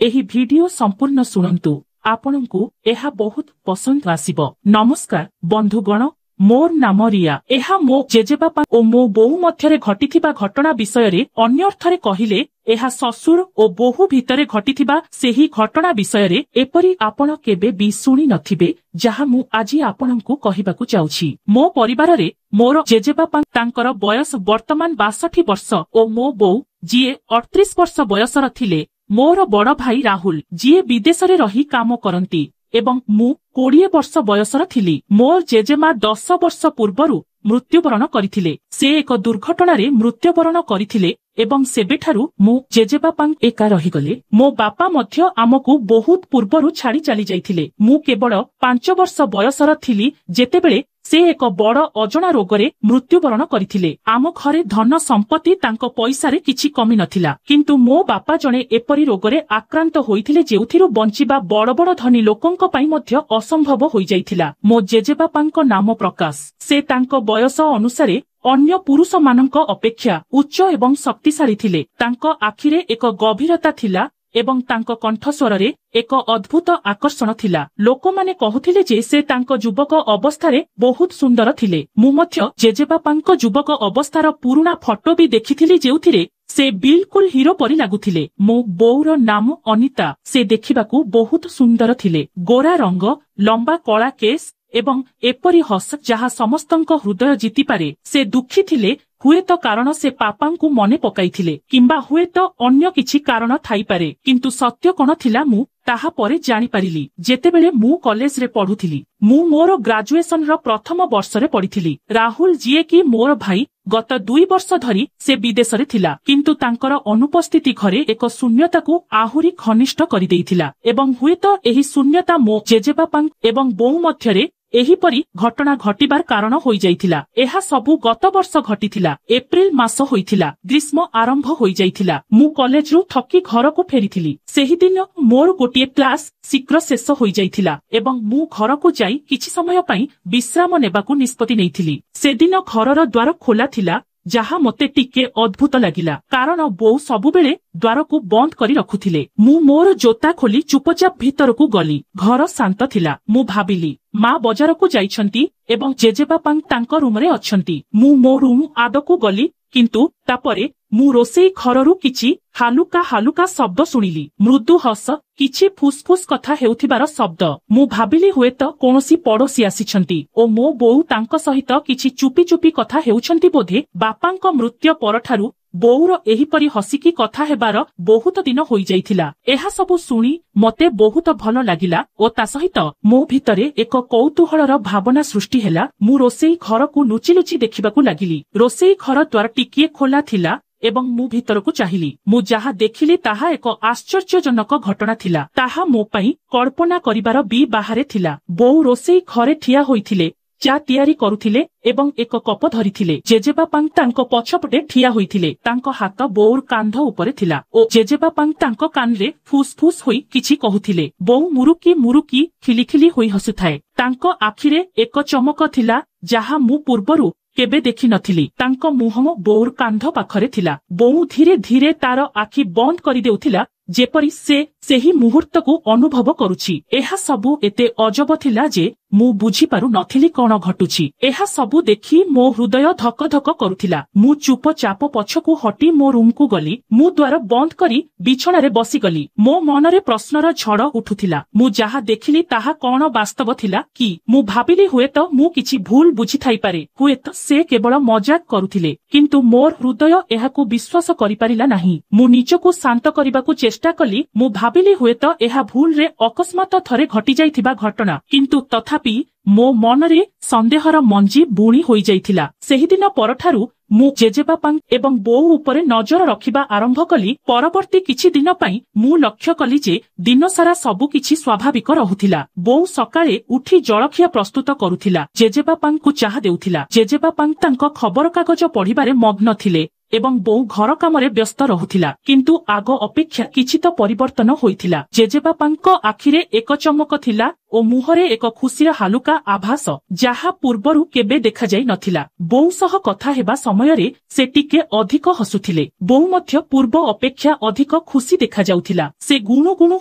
एही भिडियो संपूर्ण शुणु आपणकु एहा बहुत पसंद आसिब। नमस्कार बंधुगण, मोर नाम रिया। एहा मो जेजेबापा ओ मो बोहू मध्यरे घटिथिबा घटना विषयरे अन्य अर्थरे कहिले एहा ससुर ओ बोहू भितरे घटिथिबा सेही घटना विषयरे एपरि आपण केबे भी शुणी नथिबे, जहा मु आजी आपणकु कहिबाकु चाउछि। मो परिवाररे मोर जेजेबापा तांकर बयस वर्तमान 62 वर्ष ओ मो बोऊ जिए 38 वर्ष बयसर थिले। मोर बड़ भाई राहुल जिए विदेशरे रही काम करंती एवं मु 20 वर्ष बयसर थिली। मोर जेजेमा 10 वर्ष पूर्वरु मृत्युवरण करिथिले। से एक दुर्घटनारे मृत्युवरण करिथिले एवं सेबेठारु मो जेजेबापा एका रहिगले। मो बापा मध्य आमकु बहुत पूर्वरु छाड़ी चली जाइथिले। मु केवल 5 वर्ष बयसर थिली जेतेबेले से एक बड़ अजणा रोगरे मृत्युवरण करिथिले। आम घरे धन संपत्ति तांको पैसारे किछि कमी नथिला, किंतु मो बापा जणे एपरि रोगरे आक्रांत होइथिले जेउथिरु बंचिबा बड़ बड़ धनी लोकंक पई मध्य असंभव होई जाइथिला। मो जेजेबापांको नाम प्रकाश। से तांको बयस अनुसारे अन्य पुरुष मानक अपेक्षा उच्च एवं शक्तिशाली थिले। तांको आखिरे एक गभीरता थिला एवं तांको कंठस्वररे एक अद्भुत आकर्षण थिला। लोकमाने कहुथिले जे से तांको युवक अवस्थारे बहुत सुंदर थिले। मु मध्य जेजेबापांको युवक अवस्थार पुरुणा फोटो भी देखिथिली जेउथिरे से बिल्कुल हीरो परि लागुथिले। मो बोउर नाम अनिता। से देखिबाकू बहुत सुंदर थिले। गोरा रंग, लंबा कला केस एवं एपरि हस जहा समस्तंको हृदय जीति पारे। से दुखी थिले, हुएत कारण से पापांकु मने पकाइथिले किंबा हुएत अन्य किछि कारण थाई पारे, किंतु सत्य कोन थिला मु ताहा परे जानि पारिली जेतेबेले मु कॉलेज रे पढुथिली। मु मोर ग्रेजुएशन रो प्रथम वर्ष रे पढिथिली। राहुल जिए कि मोर भाई गत 2 वर्ष धरी से विदेश रे थिला, किंतु तांकर अनुपस्थिति घरे एक शून्यताकू आहुरी घनिष्ठ करि देइथिला एवं हुएत एही शून्यता मो जेजेबापा एवं बोऊ मध्यरे एहीपरि घटना घटिबार कारण होई जाइथिला। एहा सबु गत वर्ष घटिथिला। एप्रिल मास होइथिला। ग्रीष्म आरंभ होई जाइथिला। मु कॉलेज रु थकी घरकू फेरिथिली। सेही दिन मोर गोटिए क्लास शीघ्र शेष होई जाइथिला एवं मु घरकू जाई किछि समय पई विश्राम नेबाकू निष्पत्ति नेइथिली। से दिन घरर द्वार खोला थिला, जहा मते टिके अद्भुत लागिला, कारण बोऊ सबुबेले द्वारकू बंद करी रखुथिले। मु मोर जोता खोली चुपचाप भीतरकू गली। घर शांत थिला। मु भाबिली माँ बजारकू जाइछंती एवं जेजेबापा तांको रूम रे अछंती। मु मो रूम आदकू गली, किंतु तापरे मु रोसेई घररू किछि हालुका हालुका शब्द सुनिली। मृदु हस, किछि फुसफुस कथा हेउथिबार शब्द। मु भाबिली हुएत कोनोसी पड़ोसी आसिछंती ओ मो बोऊ तांको सहित किछि चुपी चुपी कथा हेउछंती बोधे। बापांको मृत्यु परठारू बोऊर एहीपरि हसिकी कथा हेबार बहुत दिन होई जाइथिला। एहा सबु सुनी मते बहुत भल लागिला ओ ता सहित मो भितरे एक कौतूहलर भावना सृष्टि हेला। मु रोसेई घरकू लुचि लुचि देखिबाकू लागिली। रोसेई घर द्वार टिकिए खोला थिला एवं मु भीतरकू चाहिली। मु जहा देखिली ताहा एक आश्चर्यजनक घटना थिला। ताहा मो पई कल्पना करिबार भी बाहारे थिला। बोऊ रोसेई घरे ठिया होइथिले, चा तैयारी करुथिले एवं एक कप धरिथिले। जेजेबापा तांको पछपटे ठिया होइथिले। तांको हाथ बोऊर कांध उपरे थिला ओ जेजेबापा तांको कानरे फुसफुस होई किछि कहुथिले। बोऊ मुरुकी मुरुकी खिलिखिली होई हसुथाए। तांको आखिरे एक चमक थिला, जहा मु पूर्वरु केबे देखि नथिली। तांको मुहम बोऊर कांध पाखरे थिला। बोऊ धीरे धीरे तार आखि बंद करि देउथिला, जेपरि से सेही मुहूर्तकू अनुभव करुछि। एहा सबु एते अजब थिला जे मु बुझी पारु नथिली कोन घटुछि। एहा सबु देखि मो हृदय धक धक करुथिला। मु चुपचाप पछकू हटी मो रूम को गली। मु द्वार बंद करी बिछणारे बसी गली। मो मनरे प्रश्नर झड़ उठुथिला। मु जहा देखिली ताहा कोन वास्तव थिला कि? मु भाबिली हुएत मु किछि भूल बुझी थाई पारे, हुएत से केवल मजाक करुथिले, किंतु मोर हृदय एहाकू विश्वास करि पारिला नाही। मु निजकू शांत करिबाकू चेष्टा कली। मु भाबिली हुएत एहा भूल रे अकस्मात थरे घटी जाइथिबा घटना, किंतु तथापि मो मनरे संदेहर मंजी बुणी होई जाइथिला। सेही दिन परठारु मु जेजेबापा एवं बोऊ उपरे नजर रखिबा आरंभ कली। परवर्ती किछि दिन पई मु लक्ष्य कली जे दिन सारा सबु किछि स्वाभाविक रहुथिला। बोऊ सकाळे उठी जळखिया प्रस्तुत करुथिला। जेजेबापांकु चाहा देउथिला। जेजेबापा तांको खबर कागज पढिबारे मग्न थिले। ଏବଂ ବୋଉ ଘର କାମରେ ବ୍ୟସ୍ତ ରହୁଥିଲା। କିନ୍ତୁ ଆଗ ଅପେକ୍ଷା କିଛି ତ ପରିବର୍ତ୍ତନ ହୋଇଥିଲା। ଜେଜେବାପାଙ୍କ ଆଖିରେ ଏକ ଚମକ ଥିଲା ଓ ମୁହଁରେ ଏକ ଖୁସିର ହାଲୁକା ଆଭାସ, ଯାହା ପୂର୍ବରୁ କେବେ ଦେଖାଯାଇ ନଥିଲା। ବୋଉ ସହ କଥା ହେବା ସମୟରେ ସେ ଟିକେ ଅଧିକ ହସୁଥିଲେ। ବୋଉ ମଧ୍ୟ ପୂର୍ବ ଅପେକ୍ଷା ଅଧିକ ଖୁସି ଦେଖାଯାଉଥିଲା। ସେ ଗୁଣୁ ଗୁଣୁ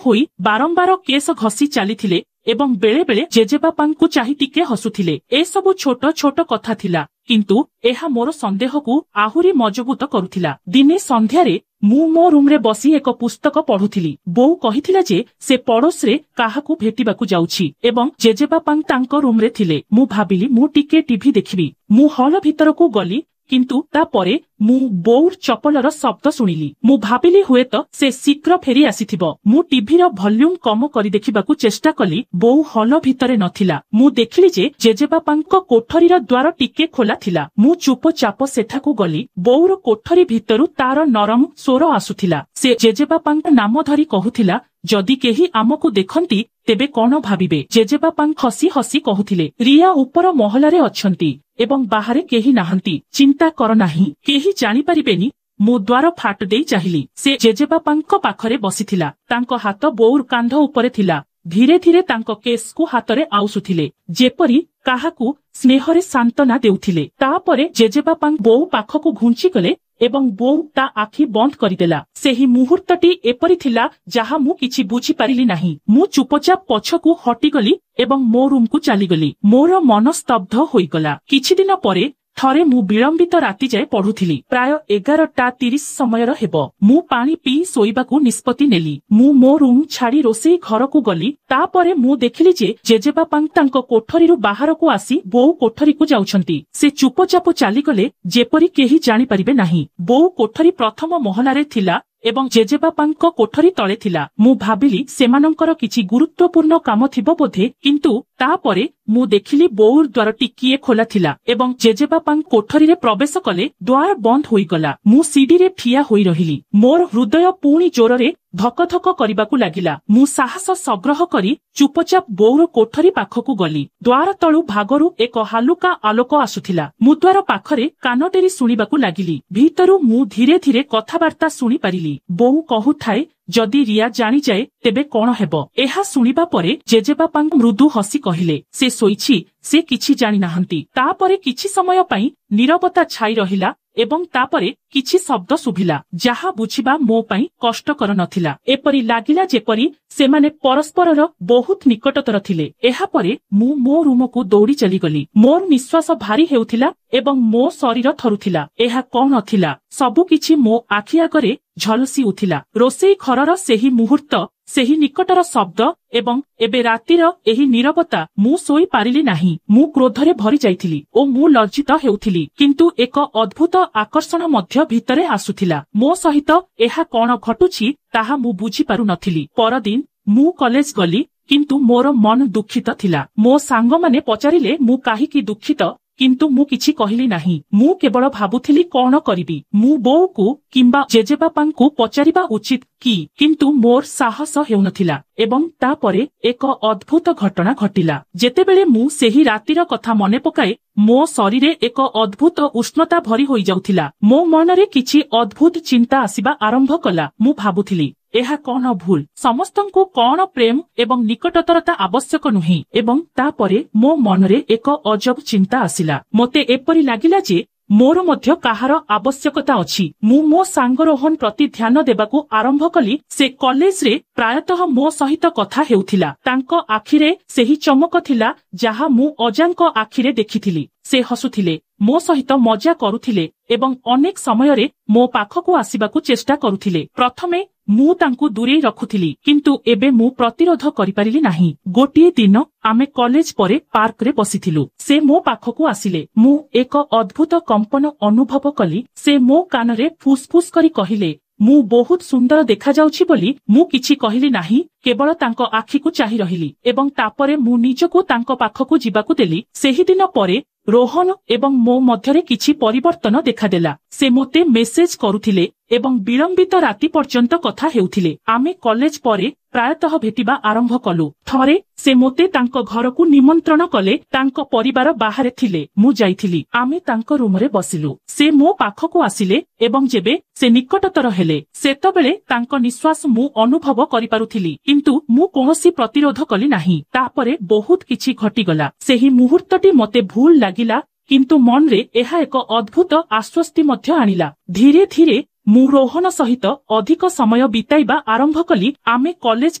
ହୋଇ ବାରମ୍ବାର କେଶ ଘଷି ଚାଲିଥିଲେ ଏବଂ ବେଳେ ବେଳେ ଜେଜେବାପାଙ୍କୁ ଚାହିଁ ଟିକେ ହସୁଥିଲେ। ଏସବୁ ଛୋଟ ଛୋଟ କଥା ଥିଲା, କିନ୍ତୁ ଏହା ମୋର ସନ୍ଦେହକୁ ଆହୁରି ମଜବୁତ କରୁଥିଲା। ଦିନେ ସନ୍ଧ୍ୟାରେ ମୁଁ ମୋ ରୁମରେ ବସି ଏକ ପୁସ୍ତକ ପଢୁଥିଲି। ବୋଉ କହିଥିଲା ଯେ ସେ ପଡୋଶରେ କାହାକୁ ଭେଟିବାକୁ ଯାଉଛି ଏବଂ ଜେଜେବାପା ତାଙ୍କ ରୁମରେ ଥିଲେ। ମୁଁ ଭାବିଲି ମୁଁ ଟିକେ ଟିଭି ଦେଖିବି। ମୁଁ ହଲ ଭିତରକୁ ଗଲି, କିନ୍ତୁ ତାପରେ ମୁଁ ବୋଉର ଚପଲର ଶବ୍ଦ ଶୁଣିଲି। ମୁଁ ଭାବିଲି ହୁଏତ ସେ ଶୀଘ୍ର ଫେରି ଆସିଥିବ। ମୁଁ ଟିଭିର ଭଲ୍ୟୁମ କମ କରି ଦେଖିବାକୁ ଚେଷ୍ଟା କଲି। ବୋଉ ହଲ ଭିତରେ ନଥିଲା। ମୁଁ ଦେଖିଲି ଯେ ଜେଜେବାପାଙ୍କ କୋଠରୀର ଦ୍ୱାର ଟିକେ ଖୋଲା ଥିଲା। ମୁଁ ଚୁପଚାପ ସେଠାକୁ ଗଲି। ବୋଉର କୋଠରୀ ଭିତରୁ ତାର ନରମ ସ୍ୱର ଆସୁଥିଲା। ସେ ଜେଜେବାପାଙ୍କ ନାମ ଧରି କହୁଥିଲା, ଯଦି କେହି ଆମକୁ ଦେଖନ୍ତି ତେବେ କଣ ଭାବିବେ? ଜେଜେବାପା ହସି ହସି କହୁଥିଲେ, ରିୟା ଉପର ମହଲାରେ ଅଛନ୍ତି ଏବଂ ବାହାରେ କେହି ନାହାନ୍ତି। ଚିନ୍ତା କର ନାହିଁ, କେହି ଜାଣିପାରିବେନି। ମୁଁ ଦ୍ୱାର ଫାଟ ଦେଇ ଚାହିଁଲି। ସେ ଜେଜେବାପାଙ୍କ ପାଖରେ ବସିଥିଲା। ତାଙ୍କ ହାତ ବୋଉର କାନ୍ଧ ଉପରେ ଥିଲା। ଧୀରେ ଧୀରେ ତାଙ୍କ କେଶକୁ ହାତରେ ଆଉସୁଥିଲେ, ଯେପରି କାହାକୁ ସ୍ନେହରେ ସାନ୍ତ୍ୱନା ଦେଉଥିଲେ। ତାପରେ ଜେଜେବାପା ବୋଉ ପାଖକୁ ଘୁଞ୍ଚିଗଲେ ଏବଂ ବୋଉ ତା ଆଖି ବନ୍ଦ କରିଦେଲା। ସେହି ମୁହୂର୍ତ୍ତଟି ଏପରି ଥିଲା ଯାହା ମୁଁ କିଛି ବୁଝିପାରିଲି ନାହିଁ। ମୁଁ ଚୁପଚାପ ପଛକୁ ହଟିଗଲି ଏବଂ ମୋ ରୁମକୁ ଚାଲିଗଲି। ମୋର ମନ ସ୍ତବ୍ଧ ହୋଇଗଲା। କିଛି ଦିନ ପରେ ଥରେ ମୁଁ ବିଳମ୍ବିତ ରାତି ଯାଏ ପଢୁଥିଲି। ପ୍ରାୟ 11:30 ସମୟର ହେବ। ମୁଁ ପାଣି ପିଇ ଶୋଇବାକୁ ନିଷ୍ପତ୍ତି ନେଲି। ମୁଁ ମୋ ରୁମ ଛାଡି ରୋଷେଇ ଘରକୁ ଗଲି। ତାପରେ ମୁଁ ଦେଖିଲି ଯେ ଜେଜେବାପା ତାଙ୍କ କୋଠରୀରୁ ବାହାରକୁ ଆସି ବୋଉ କୋଠରୀକୁ ଯାଉଛନ୍ତି। ସେ ଚୁପଚାପ ଚାଲିଗଲେ, ଯେପରି କେହି ଜାଣିପାରିବେ ନାହିଁ। ବୋଉ କୋଠରୀ ପ୍ରଥମ ମହଲାରେ ଥିଲା ଏବଂ ଜେଜେବାପାଙ୍କ କୋଠରୀ ତଳେ ଥିଲା। ମୁଁ ଭାବିଲି ସେମାନଙ୍କର କିଛି ଗୁରୁତ୍ୱପୂର୍ଣ୍ଣ କାମ ଥିବ ବୋଧେ, କିନ୍ତୁ ତାପରେ ମୁଁ ଦେଖିଲି ବୋଉର ଦ୍ୱାର ଟିକିଏ ଖୋଲା ଥିଲା ଏବଂ ଜେଜେବାପା କୋଠରୀରେ ପ୍ରବେଶ କଲେ। ଦ୍ୱାର ବନ୍ଦ ହୋଇଗଲା। ମୁଁ ସିଡିରେ ଠିଆ ହୋଇ ରହିଲି। ମୋର ହୃଦୟ ପୁଣି ଜୋରରେ ଧକ ଧକ କରିବାକୁ ଲାଗିଲା। ମୁଁ ସାହସ ସଂଗ୍ରହ କରି ଚୁପଚାପ ବୋଉର କୋଠରୀ ପାଖକୁ ଗଲି। ଦ୍ୱାର ତଳୁ ଭାଗରୁ ଏକ ହାଲୁକା ଆଲୋକ ଆସୁଥିଲା। ମୁଁ ଦ୍ୱାର ପାଖରେ କାନ ଡେରି ଶୁଣିବାକୁ ଲାଗିଲି। ଭିତରୁ ମୁଁ ଧୀରେ ଧୀରେ କଥାବାର୍ତ୍ତା ଶୁଣିପାରିଲି। ବୋଉ କହୁଥାଏ, ଯଦି ରିୟା ଜାଣିଯାଏ ତେବେ କଣ ହେବ? ଏହା ଶୁଣିବା ପରେ ଜେଜେବାପା ମୃଦୁ ହସି କହିଲେ, ସେ ଶୋଇଛି, ସେ କିଛି ଜାଣିନାହାନ୍ତି। ତାପରେ କିଛି ସମୟ ପାଇଁ ନୀରବତା ଛାଇ ରହିଲା ଏବଂ ତାପରେ କିଛି ଶବ୍ଦ ଶୁଭିଲା, ଯାହା ବୁଝିବା ମୋ ପାଇଁ କଷ୍ଟକର ନଥିଲା। ଏପରି ଲାଗିଲା ଯେପରି ସେମାନେ ପରସ୍ପରର ବହୁତ ନିକଟତର ଥିଲେ। ଏହାପରେ ମୁଁ ମୋ ରୁମକୁ ଦୌଡ଼ି ଚାଲିଗଲି। ମୋର ନିଶ୍ୱାସ ଭାରି ହେଉଥିଲା ଏବଂ ମୋ ଶରୀର ଥରୁଥିଲା। ଏହା କଣ ଥିଲା? ସବୁକିଛି ମୋ ଆଖି ଆଗରେ ଝଲସି ଉଠିଲା। ରୋଷେଇ ଘରର ସେହି ମୁହୂର୍ତ୍ତ, ସେହି ନିକଟର ଶବ୍ଦ ଏବଂ ଏବେ ରାତିର ଏହି ନୀରବତା। ମୁଁ ଶୋଇପାରିଲି ନାହିଁ। ମୁଁ କ୍ରୋଧରେ ଭରି ଯାଇଥିଲି ଓ ମୁଁ ଲଜ୍ଜିତ ହେଉଥିଲି, କିନ୍ତୁ ଏକ ଅଦ୍ଭୁତ ଆକର୍ଷଣ ମଧ୍ୟ ଭିତରେ ଆସୁଥିଲା। ମୋ ସହିତ ଏହା କଣ ଘଟୁଛି ତାହା ମୁଁ ବୁଝିପାରୁନଥିଲି। ପରଦିନ ମୁଁ କଲେଜ ଗଲି, କିନ୍ତୁ ମୋର ମନ ଦୁଃଖିତ ଥିଲା। ମୋ ସାଙ୍ଗମାନେ ପଚାରିଲେ ମୁଁ କାହିଁକି ଦୁଃଖିତ, କିନ୍ତୁ ମୁଁ କିଛି କହିଲି ନାହିଁ। ମୁଁ କେବଳ ଭାବୁଥିଲି କଣ କରିବି। ମୁଁ ବୋଉକୁ କିମ୍ବା ଜେଜେବାପାଙ୍କୁ ପଚାରିବା ଉଚିତ କି, କିନ୍ତୁ ମୋର ସାହସ ହେଉନଥିଲା। ଏବଂ ତାପରେ ଏକ ଅଦ୍ଭୁତ ଘଟଣା ଘଟିଲା। ଯେତେବେଳେ ମୁଁ ସେହି ରାତିର କଥା ମନେ ପକାଏ, ମୋ ଶରୀରେ ଏକ ଅଦ୍ଭୁତ ଉଷ୍ଣତା ଭରି ହୋଇଯାଉଥିଲା। ମୋ ମନରେ କିଛି ଅଦ୍ଭୁତ ଚିନ୍ତା ଆସିବା ଆରମ୍ଭ କଲା। ମୁଁ ଭାବୁଥିଲି, ଏହା କଣ ଭୁଲ? ସମସ୍ତଙ୍କୁ କଣ ପ୍ରେମ ଏବଂ ନିକଟତରତା ଆବଶ୍ୟକ ନୁହେଁ? ଏବଂ ତାପରେ ମୋ ମନରେ ଏକ ଅଜବ ଚିନ୍ତା ଆସିଲା। ମୋତେ ଏପରି ଲାଗିଲା ଯେ ମୋର ମଧ୍ୟ କାହାର ଆବଶ୍ୟକତା ଅଛି। ମୁଁ ମୋ ସାଙ୍ଗ ରୋହନ ପ୍ରତି ଧ୍ୟାନ ଦେବାକୁ ଆରମ୍ଭ କଲି। ସେ କଲେଜରେ ପ୍ରାୟତଃ ମୋ ସହିତ କଥା ହେଉଥିଲା। ତାଙ୍କ ଆଖିରେ ସେହି ଚମକ ଥିଲା ଯାହା ମୁଁ ଅଜାଙ୍କ ଆଖିରେ ଦେଖିଥିଲି। ସେ ହସୁଥିଲେ, ମୋ ସହିତ ମଜା କରୁଥିଲେ ଏବଂ ଅନେକ ସମୟରେ ମୋ ପାଖକୁ ଆସିବାକୁ ଚେଷ୍ଟା କରୁଥିଲେ। ପ୍ରଥମେ ମୁଁ ତାଙ୍କୁ ଦୂରେଇ ରଖୁଥିଲି, କିନ୍ତୁ ଏବେ ମୁଁ ପ୍ରତିରୋଧ କରିପାରିଲି ନାହିଁ। ଗୋଟିଏ ଦିନ ଆମେ କଲେଜ ପରେ ପାର୍କରେ ବସିଥିଲୁ। ସେ ମୋ ପାଖକୁ ଆସିଲେ। ମୁଁ ଏକ ଅଦ୍ଭୁତ କମ୍ପନ ଅନୁଭବ କଲି। ସେ ମୋ କାନରେ ଫୁସଫୁସ କରି କହିଲେ, ମୁଁ ବହୁତ ସୁନ୍ଦର ଦେଖାଯାଉଛି ବୋଲି। ମୁଁ କିଛି କହିଲି ନାହିଁ, କେବଳ ତାଙ୍କ ଆଖିକୁ ଚାହିଁ ରହିଲି ଏବଂ ତାପରେ ମୁଁ ନିଜକୁ ତାଙ୍କ ପାଖକୁ ଯିବାକୁ ଦେଲି। ସେହିଦିନ ପରେ ରୋହନ ଏବଂ ମୋ ମଧ୍ୟରେ କିଛି ପରିବର୍ତ୍ତନ ଦେଖାଦେଲା। ସେ ମୋତେ ମେସେଜ କରୁଥିଲେ ଏବଂ ବିଳମ୍ବିତ ରାତି ପର୍ଯ୍ୟନ୍ତ କଥା ହେଉଥିଲେ। ଆମେ କଲେଜ ପରେ ପ୍ରାୟତଃ ଭେଟିବା ଆରମ୍ଭ କଲୁ। ଥରେ ସେ ମୋତେ ତାଙ୍କ ଘରକୁ ନିମନ୍ତ୍ରଣ କଲେ। ତାଙ୍କ ପରିବାର ବାହାରେ ଥିଲେ। ମୁଁ ଯାଇଥିଲି। ଆମେ ତାଙ୍କ ରୁମରେ ବସିଲୁ। ସେ ମୋ ପାଖକୁ ଆସିଲେ ଏବଂ ଯେବେ ସେ ନିକଟତର ହେଲେ ସେତେବେଳେ ତାଙ୍କ ନିଶ୍ୱାସ ମୁଁ ଅନୁଭବ କରିପାରୁଥିଲି, କିନ୍ତୁ ମୁଁ କୌଣସି ପ୍ରତିରୋଧ କଲି ନାହିଁ। ତାପରେ ବହୁତ କିଛି ଘଟିଗଲା। ସେହି ମୁହୂର୍ତ୍ତଟି ମୋତେ ଭୁଲ ଲାଗିଲା, କିନ୍ତୁ ମନରେ ଏହା ଏକ ଅଦ୍ଭୁତ ଆଶ୍ୱସ୍ତି ମଧ୍ୟ ଆଣିଲା। ଧୀରେ ଧୀରେ ମୁଁ ରୋହନ ସହିତ ଅଧିକ ସମୟ ବିତାଇବା ଆରମ୍ଭ କଲି। ଆମେ କଲେଜ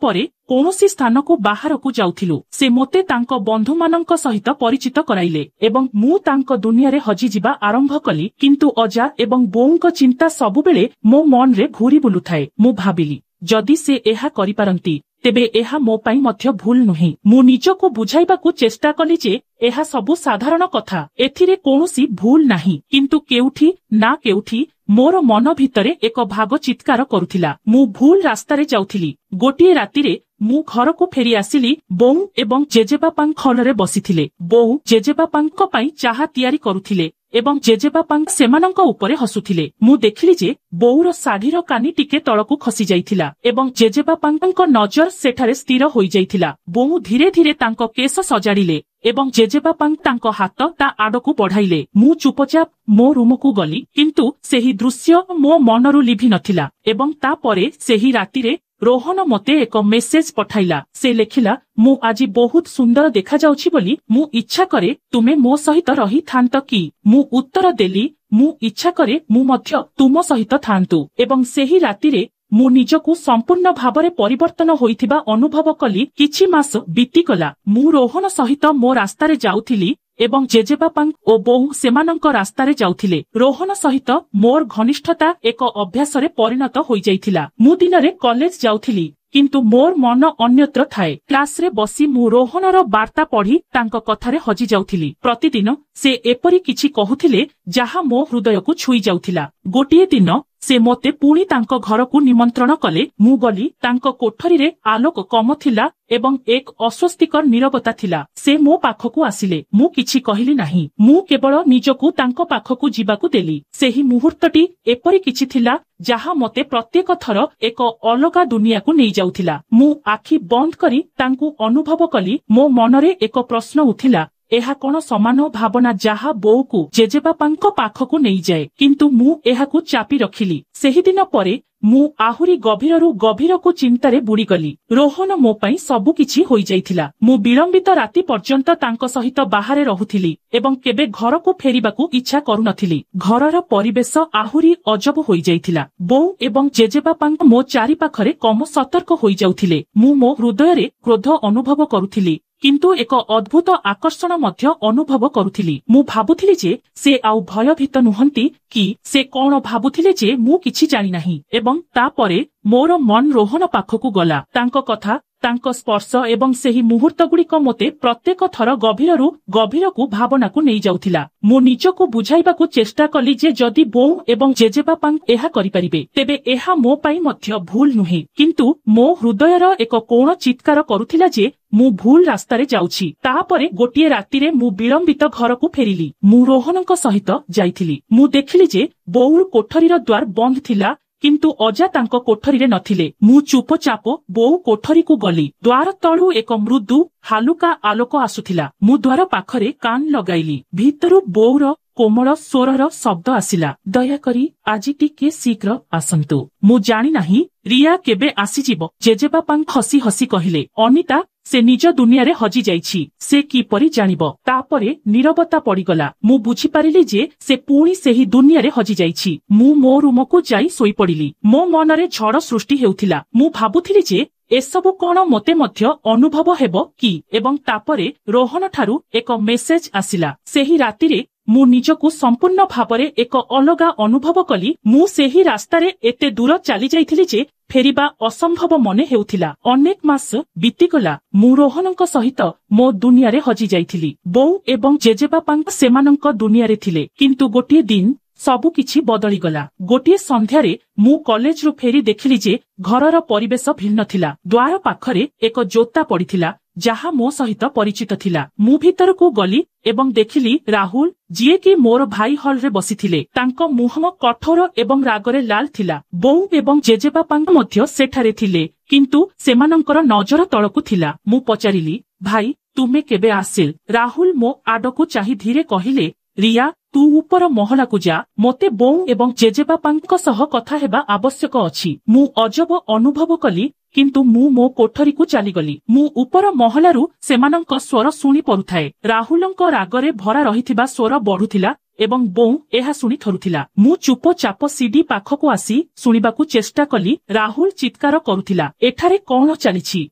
ପରେ କୌଣସି ସ୍ଥାନକୁ ବାହାରକୁ ଯାଉଥିଲୁ। ସେ ମୋତେ ତାଙ୍କ ବନ୍ଧୁମାନଙ୍କ ସହିତ ପରିଚିତ କରାଇଲେ ଏବଂ ମୁଁ ତାଙ୍କ ଦୁନିଆରେ ହଜିଯିବା ଆରମ୍ଭ କଲି। କିନ୍ତୁ ଅଜା ଏବଂ ବୋଉଙ୍କ ଚିନ୍ତା ସବୁବେଳେ ମୋ ମନରେ ଘୁରି ବୁଲୁଥାଏ। ମୁଁ ଭାବିଲି, ଯଦି ସେ ଏହା କରିପାରନ୍ତି ତେବେ ଏହା ମୋ ପାଇଁ ମଧ୍ୟ ଭୁଲ ନୁହେଁ। ମୁଁ ନିଜକୁ ବୁଝାଇବାକୁ ଚେଷ୍ଟା କଲି ଯେ ଏହା ସବୁ ସାଧାରଣ କଥା, ଏଥିରେ କୌଣସି ଭୁଲ ନାହିଁ। କିନ୍ତୁ କେଉଁଠି ନା କେଉଁଠି ମୋର ମନ ଭିତରେ ଏକ ଭାଗ ଚିତ୍କାର କରୁଥିଲା, ମୁଁ ଭୁଲ ରାସ୍ତାରେ ଯାଉଥିଲି। ଗୋଟିଏ ରାତିରେ ମୁଁ ଘରକୁ ଫେରି ଆସିଲି। ବୋଉ ଏବଂ ଜେଜେବାପାଙ୍କ ହଲରେ ବସିଥିଲେ। ବୋଉ ଜେଜେବାପାଙ୍କ ପାଇଁ ଚାହା ତିଆରି କରୁଥିଲେ ଏବଂ ଜେଜେବାପା ସେମାନଙ୍କ ଉପରେ ହସୁଥିଲେ। ମୁଁ ଦେଖିଲି ଯେ ବୋଉର ଶାଢୀର କାନି ଟିକେ ତଳକୁ ଖସି ଯାଇଥିଲା ଏବଂ ଜେଜେବାପାଙ୍କ ନଜର ସେଠାରେ ସ୍ଥିର ହୋଇଯାଇଥିଲା। ବୋଉ ଧୀରେ ଧୀରେ ତାଙ୍କ କେଶ ସଜାଡ଼ିଲେ ଏବଂ ଜେଜେବାପା ତାଙ୍କ ହାତ ତା ଆଡକୁ ବଢାଇଲେ। ମୁଁ ଚୁପଚାପ ମୋ ରୁମକୁ ଗଲି, କିନ୍ତୁ ସେହି ଦୃଶ୍ୟ ମୋ ମନରୁ ଲିଭି ନଥିଲା। ଏବଂ ତାପରେ ସେହି ରାତିରେ ରୋହନ ମୋତେ ଏକ ମେସେଜ ପଠାଇଲା। ସେ ଲେଖିଲା, ମୁଁ ଆଜି ବହୁତ ସୁନ୍ଦର ଦେଖାଯାଉଛି ବୋଲି ମୁଁ ଇଚ୍ଛା କରେ ତୁମେ ମୋ ସହିତ ରହିଥାନ୍ତ କି? ମୁଁ ଉତ୍ତର ଦେଲି, ମୁଁ ଇଚ୍ଛା କରେ ମୁଁ ମଧ୍ୟ ତୁମ ସହିତ ଥାଆନ୍ତୁ। ଏବଂ ସେହି ରାତିରେ ମୁଁ ନିଜକୁ ସମ୍ପୂର୍ଣ୍ଣ ଭାବରେ ପରିବର୍ତ୍ତନ ହୋଇଥିବା ଅନୁଭବ କଲି। କିଛି ମାସ ବିତିଗଲା। ମୁଁ ରୋହନ ସହିତ ମୋ ରାସ୍ତାରେ ଯାଉଥିଲି ଏବଂ ଜେଜେବାପା ଓ ବୋଉ ସେମାନଙ୍କ ରାସ୍ତାରେ ଯାଉଥିଲେ। ରୋହନ ସହିତ ମୋର ଘନିଷ୍ଠତା ଏକ ଅଭ୍ୟାସରେ ପରିଣତ ହୋଇଯାଇଥିଲା। ମୁଁ ଦିନରେ କଲେଜ ଯାଉଥିଲି, କିନ୍ତୁ ମୋର ମନ ଅନ୍ୟତ୍ର ଥାଏ। କ୍ଲାସରେ ବସି ମୁଁ ରୋହନର ବାର୍ତ୍ତା ପଢି ତାଙ୍କ କଥାରେ ହଜି ଯାଉଥିଲି। ପ୍ରତିଦିନ ସେ ଏପରି କିଛି କହୁଥିଲେ ଯାହା ମୋ ହୃଦୟକୁ ଛୁଇଁ ଯାଉଥିଲା। ଗୋଟିଏ ଦିନ ସେ ମୋତେ ପୁଣି ତାଙ୍କ ଘରକୁ ନିମନ୍ତ୍ରଣ କଲେ। ମୁଁ ଗଲି। ତାଙ୍କ କୋଠରୀରେ ଆଲୋକ କମ ଥିଲା ଏବଂ ଏକ ଅସ୍ୱସ୍ତିକର ନୀରବତା ଥିଲା। ସେ ମୋ ପାଖକୁ ଆସିଲେ। ମୁଁ କିଛି କହିଲି ନାହିଁ। ମୁଁ କେବଳ ନିଜକୁ ତାଙ୍କ ପାଖକୁ ଯିବାକୁ ଦେଲି। ସେହି ମୁହୂର୍ତ୍ତଟି ଏପରି କିଛି ଥିଲା ଯାହା ମୋତେ ପ୍ରତ୍ୟେକ ଥର ଏକ ଅଲଗା ଦୁନିଆକୁ ନେଇଯାଉଥିଲା। ମୁଁ ଆଖି ବନ୍ଦ କରି ତାଙ୍କୁ ଅନୁଭବ କଲି। ମୋ ମନରେ ଏକ ପ୍ରଶ୍ନ ଉଠିଲା, ଏହା କଣ ସମାନ ଭାବନା ଯାହା ବୋଉକୁ ଜେଜେବାପାଙ୍କ ପାଖକୁ ନେଇଯାଏ? କିନ୍ତୁ ମୁଁ ଏହାକୁ ଚାପି ରଖିଲି। ସେହିଦିନ ପରେ ମୁଁ ଆହୁରି ଗଭୀରରୁ ଗଭୀରକୁ ଚିନ୍ତାରେ ବୁଡ଼ିଗଲି। ରୋହନ ମୋ ପାଇଁ ସବୁକିଛି ହୋଇଯାଇଥିଲା। ମୁଁ ବିଳମ୍ବିତ ରାତି ପର୍ଯ୍ୟନ୍ତ ତାଙ୍କ ସହିତ ବାହାରେ ରହୁଥିଲି ଏବଂ କେବେ ଘରକୁ ଫେରିବାକୁ ଇଚ୍ଛା କରୁନଥିଲି। ଘରର ପରିବେଶ ଆହୁରି ଅଜବ ହୋଇଯାଇଥିଲା। ବୋଉ ଏବଂ ଜେଜେବାପାଙ୍କ ମୋ ଚାରିପାଖରେ କମ ସତର୍କ ହୋଇଯାଉଥିଲେ। ମୁଁ ମୋ ହୃଦୟରେ କ୍ରୋଧ ଅନୁଭବ କରୁଥିଲି, କିନ୍ତୁ ଏକ ଅଦ୍ଭୁତ ଆକର୍ଷଣ ମଧ୍ୟ ଅନୁଭବ କରୁଥିଲି। ମୁଁ ଭାବୁଥିଲି ଯେ ସେ ଆଉ ଭୟଭୀତ ନୁହନ୍ତି କି? ସେ କଣ ଭାବୁଥିଲେ ଯେ ମୁଁ କିଛି ଜାଣିନାହିଁ? ଏବଂ ତାପରେ ମୋର ମନ ରୋହନ ପାଖକୁ ଗଲା। ତାଙ୍କ କଥା, ତାଙ୍କ ସ୍ପର୍ଶ ଏବଂ ସେହି ମୁହୂର୍ତ୍ତଗୁଡ଼ିକ ମୋତେ ପ୍ରତ୍ୟେକ ଥର ଗଭୀରରୁ ଗଭୀରକୁ ଭାବନାକୁ ନେଇଯାଉଥିଲା। ମୁଁ ନିଜକୁ ବୁଝାଇବାକୁ ଚେଷ୍ଟା କଲି ଯେ ଯଦି ବୋଉ ଏବଂ ଜେଜେବାପା ଏହା କରିପାରିବେ ତେବେ ଏହା ମୋ ପାଇଁ ମଧ୍ୟ ଭୁଲ ନୁହେଁ। କିନ୍ତୁ ମୋ ହୃଦୟର ଏକ କୋଣ ଚିତ୍କାର କରୁଥିଲା ଯେ ମୁଁ ଭୁଲ ରାସ୍ତାରେ ଯାଉଛି। ତାପରେ ଗୋଟିଏ ରାତିରେ ମୁଁ ବିଳମ୍ବିତ ଘରକୁ ଫେରିଲି। ମୁଁ ରୋହନଙ୍କ ସହିତ ଯାଇଥିଲି। ମୁଁ ଦେଖିଲି ଯେ ବୋଉର କୋଠରୀର ଦ୍ୱାର ବନ୍ଦ ଥିଲା, କିନ୍ତୁ ଅଜା ତାଙ୍କ କୋଠରୀରେ ନଥିଲେ। ମୁଁ ଚୁପଚାପ ବୋଉ କୋଠରୀକୁ ଗଲି। ଦ୍ୱାର ତଳୁ ଏକ ମୃଦୁ ହାଲୁକା ଆଲୋକ ଆସୁଥିଲା। ମୁଁ ଦ୍ୱାର ପାଖରେ କାନ ଲଗାଇଲି। ଭିତରୁ ବୋଉର କୋମଳ ସ୍ୱରର ଶବ୍ଦ ଆସିଲା, ଦୟାକରି ଆଜି ଟିକେ ଶୀଘ୍ର ଆସନ୍ତୁ। ମୁଁ ଜାଣିନାହିଁ ରିୟା କେବେ ଆସିଯିବ। ଜେଜେବାପା ହସି ହସି କହିଲେ, ଅନିତା, ସେ ନିଜ ଦୁନିଆରେ ହଜି ଯାଇଛି। ସେ କିପରି ଜାଣିବ? ତାପରେ ନୀରବତା ପଡ଼ିଗଲା। ମୁଁ ବୁଝିପାରିଲି ଯେ ସେ ପୁଣି ସେହି ଦୁନିଆରେ ହଜିଯାଇଛି। ମୁଁ ମୋ ରୁମକୁ ଯାଇ ଶୋଇପଡ଼ିଲି। ମୋ ମନରେ ଝଡ଼ ସୃଷ୍ଟି ହେଉଥିଲା। ମୁଁ ଭାବୁଥିଲି ଯେ ଏସବୁ କଣ ମୋତେ ମଧ୍ୟ ଅନୁଭବ ହେବ କି? ଏବଂ ତାପରେ ରୋହନ ଠାରୁ ଏକ ମେସେଜ ଆସିଲା। ସେହି ରାତିରେ ମୁଁ ନିଜକୁ ସମ୍ପୂର୍ଣ୍ଣ ଭାବରେ ଏକ ଅଲଗା ଅନୁଭବ କଲି। ମୁଁ ସେହି ରାସ୍ତାରେ ଏତେ ଦୂର ଚାଲି ଯାଇଥିଲି ଯେ ଫେରିବା ଅସମ୍ଭବ ମନେ ହେଉଥିଲା। ଅନେକ ମାସ ବିତିଗଲା। ମୁଁ ରୋହନଙ୍କ ସହିତ ମୋ ଦୁନିଆରେ ହଜି ଯାଇଥିଲି। ବୋଉ ଏବଂ ଜେଜେବାପା ସେମାନଙ୍କ ଦୁନିଆରେ ଥିଲେ। କିନ୍ତୁ ଗୋଟିଏ ଦିନ ସବୁକିଛି ବଦଳିଗଲା। ଗୋଟିଏ ସନ୍ଧ୍ୟାରେ ମୁଁ କଲେଜରୁ ଫେରି ଦେଖିଲି ଯେ ଘରର ପରିବେଶ ଭିନ୍ନ ଥିଲା। ଦ୍ୱାର ପାଖରେ ଏକ ଜୋତା ପଡ଼ିଥିଲା। ଯାହା ମୋ ସହିତ ପରିଚିତ ଥିଲା। ମୁଁ ଭିତରକୁ ଗଲି ଏବଂ ଦେଖିଲି ରାହୁଲ, ଯିଏକି ମୋର ଭାଇ ହଲରେ ବସିଥିଲେ। ତାଙ୍କ ମୁହଁ କଠୋର ଏବଂ ରାଗରେ ଲାଲ ଥିଲା। ବୋଉ ଏବଂ ଜେଜେବାପାଙ୍କ ମଧ୍ୟ ସେଠାରେ ଥିଲେ, କିନ୍ତୁ ସେମାନଙ୍କର ନଜର ତଳକୁ ଥିଲା। ମୁଁ ପଚାରିଲି, ଭାଇ ତୁମେ କେବେ ଆସିଲ? ରାହୁଲ ମୋ ଆଡକୁ ଚାହିଁ ଧୀରେ କହିଲେ, ରିୟା, ତୁ ଉପର ମହଲାକୁ ଯା। ମୋତେ ବୋଉ ଏବଂ ଜେଜେବାପାଙ୍କ ସହ କଥା ହେବା ଆବଶ୍ୟକ ଅଛି। ମୁଁ ଅଜବ ଅନୁଭବ କଲି, କିନ୍ତୁ ମୁଁ ମୋ କୋଠରୀକୁ ଚାଲିଗଲି। ମୁଁ ଉପର ମହଲାରୁ ସେମାନଙ୍କ ସ୍ୱର ଶୁଣି ପାରୁଥାଏ। ରାହୁଲଙ୍କ ରାଗରେ ଭରା ରହିଥିବା ସ୍ୱର ବଢୁଥିଲା ଏବଂ ବୋଉ ଏହା ଶୁଣି ଥରୁଥିଲା। ମୁଁ ଚୁପଚାପ ସିଡି ପାଖକୁ ଆସି ଶୁଣିବାକୁ ଚେଷ୍ଟା କଲି। ରାହୁଲ ଚିତ୍କାର କରୁଥିଲା, ଏଠାରେ କଣ ଚାଲିଛି?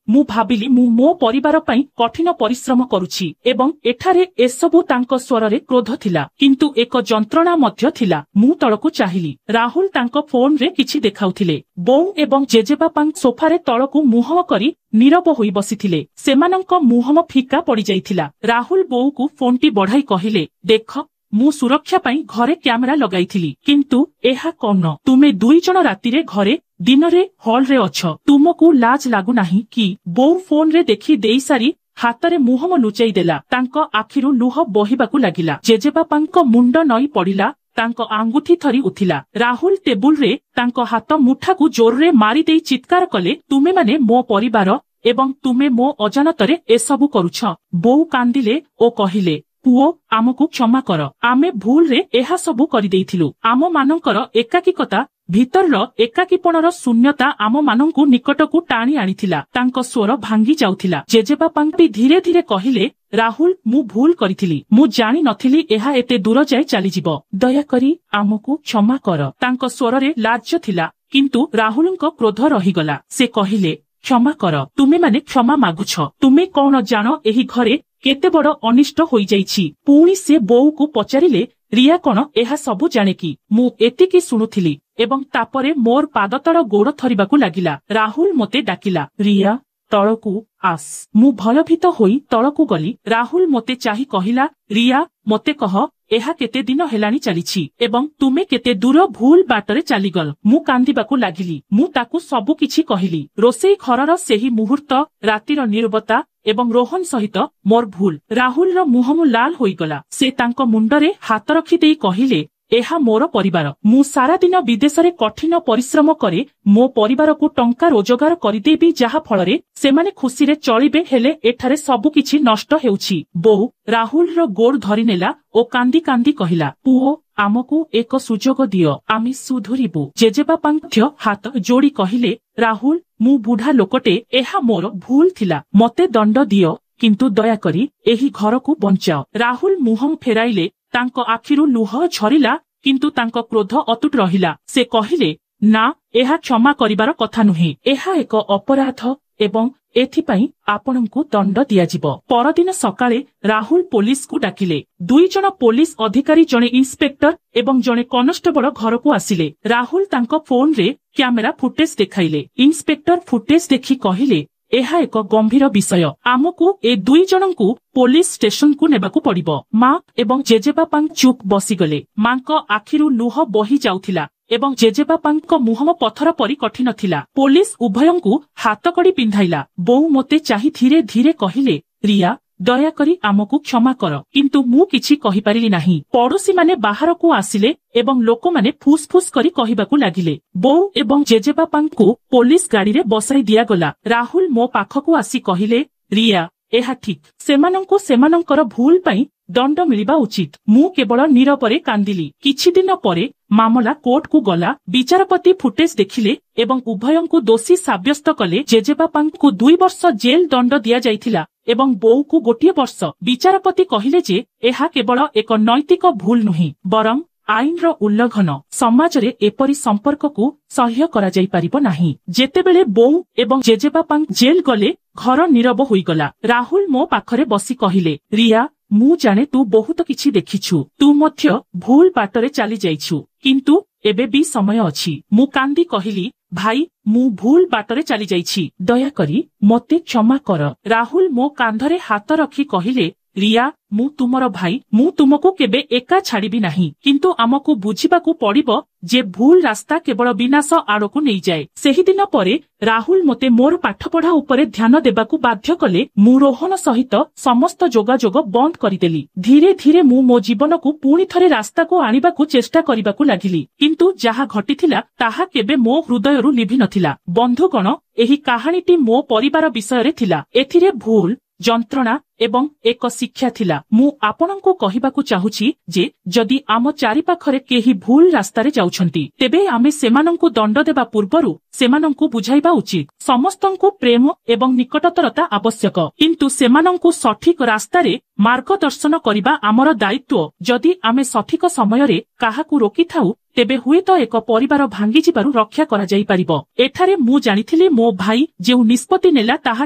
ମୁଁ ଭାବିଲି ମୁଁ ମୋ ପରିବାର ପାଇଁ କଠିନ ପରିଶ୍ରମ କରୁଛି ଏବଂ ଏଠାରେ ଏସବୁ ତାଙ୍କ ସ୍ୱରରେ କ୍ରୋଧ ଥିଲା, କିନ୍ତୁ ଏକ ଯନ୍ତ୍ରଣା ମଧ୍ୟ ଥିଲା। ମୁଁ ତଳକୁ ଚାହିଁଲି। ରାହୁଲ ତାଙ୍କ ଫୋନରେ କିଛି ଦେଖାଉଥିଲେ। ବୋଉ ଏବଂ ଜେଜେବାପାଙ୍କ ସୋଫାରେ ତଳକୁ ମୁହଁ କରି ନୀରବ ହୋଇ ବସିଥିଲେ। ସେମାନଙ୍କ ମୁହଁ ଫିକା ପଡିଯାଇଥିଲା। ରାହୁଲ ବୋଉକୁ ଫୋନଟି ବଢାଇ କହିଲେ, ଦେଖ, ମୁଁ ସୁରକ୍ଷା ପାଇଁ ଘରେ କ୍ୟାମେରା ଲଗାଇଥିଲି, କିନ୍ତୁ ଏହା କଣ? ତୁମେ 2 ଜଣ ରାତିରେ ଘରେ, ଦିନରେ ହଲରେ ଅଛ। ତୁମକୁ ଲାଜ ଲାଗୁନାହିଁ କି? ବୋଉ ଫୋନରେ ଦେଖି ଦେଇସାରି ହାତରେ ମୁହଁ ଲୁଚାଇ ଦେଲା। ତାଙ୍କ ଆଖିରୁ ଲୁହ ବୋହିବାକୁ ଲାଗିଲା। ଜେଜେବାପାଙ୍କ ମୁଣ୍ଡ ନଇଁ ପଡିଲା। ତାଙ୍କ ଆଙ୍ଗୁଠି ଥରି ଉଠିଲା। ରାହୁଲ ଟେବୁଲରେ ତାଙ୍କ ହାତ ମୁଠାକୁ ଜୋରରେ ମାରିଦେଇ ଚିତ୍କାର କଲେ, ତୁମେମାନେ ମୋ ପରିବାର ଏବଂ ତୁମେ ମୋ ଅଜାଣତରେ ଏସବୁ କରୁଛ। ବୋଉ କାନ୍ଦିଲେ ଓ କହିଲେ, ପୁଅ, ଆମକୁ କ୍ଷମା କର। ଆମେ ଭୁଲରେ ଏହା ସବୁ କରିଦେଇଥିଲୁ। ଆମମାନଙ୍କର ଏକାକିକତା, ଭିତରର ଏକାକୀପଣର ଶୂନ୍ୟତା ଆମମାନଙ୍କୁ ନିକଟକୁ ଟାଣି ଆଣିଥିଲା। ତାଙ୍କ ସ୍ୱର ଭାଙ୍ଗି ଯାଉଥିଲା। ଜେଜେବାପାଙ୍କୁ ଧୀରେ ଧୀରେ କହିଲେ, ରାହୁଲ, ମୁଁ ଭୁଲ କରିଥିଲି। ମୁଁ ଜାଣି ନଥିଲି ଏହା ଏତେ ଦୂର ଯାଏ ଚାଲିଯିବ। ଦୟାକରି ଆମକୁ କ୍ଷମା କର। ତାଙ୍କ ସ୍ୱରରେ ଲାଜ ଥିଲା, କିନ୍ତୁ ରାହୁଲଙ୍କ କ୍ରୋଧ ରହିଗଲା। ସେ କହିଲେ, କ୍ଷମା କର? ତୁମେମାନେ କ୍ଷମା ମାଗୁଛ? ତୁମେ କଣ ଜାଣ ଏହି ଘରେ କେତେ ବଡ ଅନିଷ୍ଟ ହୋଇଯାଇଛି? ପୁଣି ସେ ବୋଉକୁ ପଚାରିଲେ, ରିୟା କଣ ଏହା ସବୁ ଜାଣେ କି? ମୁଁ ଏତିକି ଶୁଣୁଥିଲି ଏବଂ ତାପରେ ମୋର ପାଦତଳ ଗୋଡ଼ ଥରିବାକୁ ଲାଗିଲା। ରାହୁଲ ମୋତେ ଡାକିଲା, ରିୟା, ତଳକୁ ଆସ। ମୁଁ ଭୟଭୀତ ହୋଇ ତଳକୁ ଗଲି। ରାହୁଲ ମୋତେ ଚାହିଁ କହିଲା, ରିୟା, ମୋତେ କହ, ଏହା କେତେ ଦିନ ହେଲାଣି ଚାଲିଛି ଏବଂ ତୁମେ କେତେ ଦୂର ଭୁଲ ବାଟରେ ଚାଲିଗଲ? ମୁଁ କାନ୍ଦିବାକୁ ଲାଗିଲି। ମୁଁ ତାକୁ ସବୁ କିଛି କହିଲି। ରୋଷେଇ ଘରର ସେହି ମୁହୂର୍ତ୍ତ, ରାତିର ନୀରବତା ଏବଂ ରୋହନ ସହିତ ମୋର ଭୁଲ। ରାହୁଲର ମୁହଁ ଲାଲ ହୋଇଗଲା। ସେ ତାଙ୍କ ମୁଣ୍ଡରେ ହାତ ରଖିଦେଇ କହିଲେ, ଏହା ମୋର ପରିବାର। ମୁଁ ସାରା ଦିନ ବିଦେଶରେ କଠିନ ପରିଶ୍ରମ କରେ। ମୋ ପରିବାରକୁ ଟଙ୍କା ରୋଜଗାର କରିଦେବି, ଯାହା ଫଳରେ ସେମାନେ ଖୁସିରେ ଚଳିବେ, ହେଲେ ଏଠାରେ ସବୁକିଛି ନଷ୍ଟ ହେଉଛି। ବୋଉ ରାହୁଲର ଗୋଡ଼ ଧରିନେଲା ଓ କାନ୍ଦି କାନ୍ଦି କହିଲା, ପୁଅ, ଆମକୁ ଏକ ସୁଯୋଗ ଦିଅ, ଆମେ ସୁଧୁରିବୁ। ଜେଜେବାପା ମଧ୍ୟ ହାତ ଯୋଡ଼ି କହିଲେ, ରାହୁଲ, ମୁଁ ବୁଢା ଲୋକଟେ, ଏହା ମୋର ଭୁଲ ଥିଲା। ମୋତେ ଦଣ୍ଡ ଦିଅ, କିନ୍ତୁ ଦୟାକରି ଏହି ଘରକୁ ବଞ୍ଚାଅ। ରାହୁଲ ମୁହଁ ଫେରାଇଲେ। ତାଙ୍କ ଆଖିରୁ ଲୁହ ଝରିଲା, କିନ୍ତୁ ତାଙ୍କ କ୍ରୋଧ ଅତୁଟ ରହିଲା। ସେ କହିଲେ, ନା, ଏହା କ୍ଷମା କରିବାର କଥା ନୁହେଁ। ଏହା ଏକ ଅପରାଧ ଏବଂ ଏଥିପାଇଁ ଆପଣଙ୍କୁ ଦଣ୍ଡ ଦିଆଯିବ। ପରଦିନ ସକାଳେ ରାହୁଲ ପୋଲିସକୁ ଡାକିଲେ। 2 ଜଣ ପୋଲିସ ଅଧିକାରୀ, ଜଣେ ଇନ୍ସପେକ୍ଟର ଏବଂ ଜଣେ କନଷ୍ଟେବଳ ଘରକୁ ଆସିଲେ। ରାହୁଲ ତାଙ୍କ ଫୋନରେ କ୍ୟାମେରା ଫୁଟେଜ ଦେଖାଇଲେ। ଇନ୍ସପେକ୍ଟର ଫୁଟେଜ ଦେଖି କହିଲେ, ଏହା ଏକ ଗମ୍ଭୀର ବିଷୟ। ଆମକୁ ଏ 2 ଜଣଙ୍କୁ ପୋଲିସ ଷ୍ଟେସନକୁ ନେବାକୁ ପଡିବ। ମା ଏବଂ ଜେଜେବାପା ଚୁପ୍ ବସିଗଲେ। ମାଙ୍କ ଆଖିରୁ ଲୁହ ବୋହି ଯାଉଥିଲା ଏବଂ ଜେଜେବାପାଙ୍କ ମୁହଁ ପଥର ପରି କଠିନ ଥିଲା। ପୋଲିସ ଉଭୟଙ୍କୁ ହାତକଡ଼ି ପିନ୍ଧାଇଲା। ବୋଉ ମୋତେ ଚାହିଁ ଧୀରେ ଧୀରେ କହିଲେ, ରିୟା, ଦୟାକରି ଆମକୁ କ୍ଷମା କର। କିନ୍ତୁ ମୁଁ କିଛି କହିପାରିଲି ନାହିଁ। ପଡୋଶୀମାନେ ବାହାରକୁ ଆସିଲେ ଏବଂ ଲୋକମାନେ ଫୁସ୍ ଫୁସ୍ କରି କହିବାକୁ ଲାଗିଲେ। ବୋଉ ଏବଂ ଜେଜେବାପାଙ୍କୁ ପୋଲିସ ଗାଡିରେ ବସାଇ ଦିଆଗଲା। ରାହୁଲ ମୋ ପାଖକୁ ଆସି କହିଲେ, ରିୟା, ଏହା ଠିକ। ସେମାନଙ୍କୁ ସେମାନଙ୍କର ଭୁଲ ପାଇଁ ଦଣ୍ଡ ମିଳିବା ଉଚିତ। ମୁଁ କେବଳ ନୀରବରେ କାନ୍ଦିଲି। କିଛି ଦିନ ପରେ ମାମଲା କୋର୍ଟକୁ ଗଲା। ବିଚାରପତି ଫୁଟେଜ ଦେଖିଲେ ଏବଂ ଉଭୟଙ୍କୁ ଦୋଷୀ ସାବ୍ୟସ୍ତ କଲେ। ଜେଜେବାପାଙ୍କୁ 2 ବର୍ଷ ଜେଲ ଦଣ୍ଡ ଦିଆଯାଇଥିଲା ଏବଂ ବୋଉକୁ 1 ବର୍ଷ। ବିଚାରପତି କହିଲେ ଯେ ଏହା କେବଳ ଏକ ନୈତିକ ଭୁଲ ନୁହେଁ, ବରଂ ଆଇନର ଉଲ୍ଲଂଘନ। ସମାଜରେ ଏପରି ସମ୍ପର୍କକୁ ସହ୍ୟ କରାଯାଇପାରିବ ନାହିଁ। ଯେତେବେଳେ ବୋଉ ଏବଂ ଜେଜେବାପା ଜେଲ ଗଲେ, ଘର ନୀରବ ହୋଇଗଲା। ରାହୁଲ ମୋ ପାଖରେ ବସି କହିଲେ, ରିୟା, ମୁଁ ଜାଣେ ତୁ ବହୁତ କିଛି ଦେଖିଛୁ। ତୁ ମଧ୍ୟ ଭୁଲ ବାଟରେ ଚାଲି ଯାଇଛୁ, କିନ୍ତୁ ଏବେ ବି ସମୟ ଅଛି। ମୁଁ କାନ୍ଦି କହିଲି, ଭାଇ, ମୁଁ ଭୁଲ ବାଟରେ ଚାଲି ଯାଇଛି। ଦୟାକରି ମୋତେ କ୍ଷମା କର। ରାହୁଲ ମୋ କାନ୍ଧରେ ହାତ ରଖି କହିଲେ, रिया मु तुमर भाई मु तुमको केबे एका छाड़िबी नाही किंतु आमको बुझिबाकू पड़िबो जे भूल रास्ता केवल विनाश आड़कू नहीं जाए। सेही दिन परे राहुल मते मोर पाठपढ़ा उपरे ध्यान देबाकू बाध्य कले। मु रोहन सहित समस्त जोगाजोग बंद करिदेली। धीरे धीरे मु मो जीवन को पुणी थरे रास्ता को आनिबाकू चेष्टा करिबाकू लागिली किंतु जहा घटिथिला ताहा केबे मो हृदयरू लिभि नथिला। बंधुगण एही कहानीटी मो परिवार विषय थिला। एथिरे भूल जंत्रणा एवं एक शिक्षा थिला। मु आपनंकु कहिबाकू चाहुछि जे जदि आम चारि पाखरे केही भूल रास्तारे जाउछंती तेबे आमे सेमानंकु दंड देबा पूर्वरु सेमानंकु बुझाइबा उचित। समस्तंकु प्रेम एवं निकटतरता आवश्यक किंतु सेमानंकु सठिक रास्तारे मार्गदर्शन करिबा आमर दायित्व। जदि आमे सठिक समयरे काहाकू रोकी थाउ तेबे हुए तो एक परिवार भांगी जिबारु रक्षा करा जाई परिबो। एठारे मु जानिथिली मो भाई जेउ निष्पत्ति नेला ताहा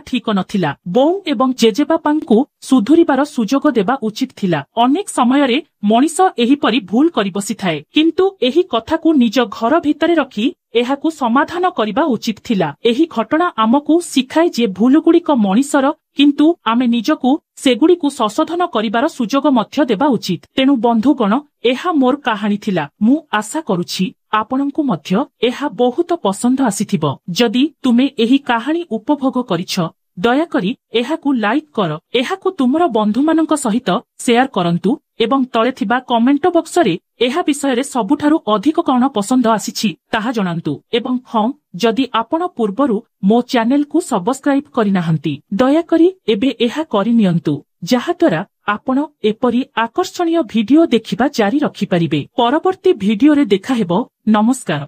ठीक नथिला। बोउ एवं जेजेबापांकु सुधुरिबार सुजोग देबा उचित थिला। अनेक समयरे मनीष एहिपरि भूल करि बसिथाए किंतु एही कथाकू निज घर भितरे रखी एहाकू समाधान करिबा उचित थिला। एही घटना आमकू शिखाए जे भूलगुड़िक मनीषर किंतु आमे निजकू सेगुड़िकू संशोधन करिबार सुजोग मध्य देबा उचित। तेणु बंधुगण एहा मोर कहानी थिला। मु आशा करुछि आपनंकु मध्य एहा बहुत पसंद आसीथिबो। जदि तुमे एही कहानी उपभोग करिछ दयाकरी एहाकू लाइक कर, एहाकू तुमर बंधु मानक सहित शेयर करंतु एवं तळे थिबा कमेंट बॉक्स रे एहा विषय सबुठारु अधिक कौन पसंद आसीछि ताहा जणांतु। एवं हाँ जदि आपण पूर्वरु मो चैनल को सब्सक्राइब करिनाहंती दयाकरी एबे एहा करिनियंतु जहाद्वारा आपण एपरी आकर्षणीय भिडियो देखिबा जारी रखिपारिबे। परवर्ती भिडियो रे देखा हेबो। नमस्कार।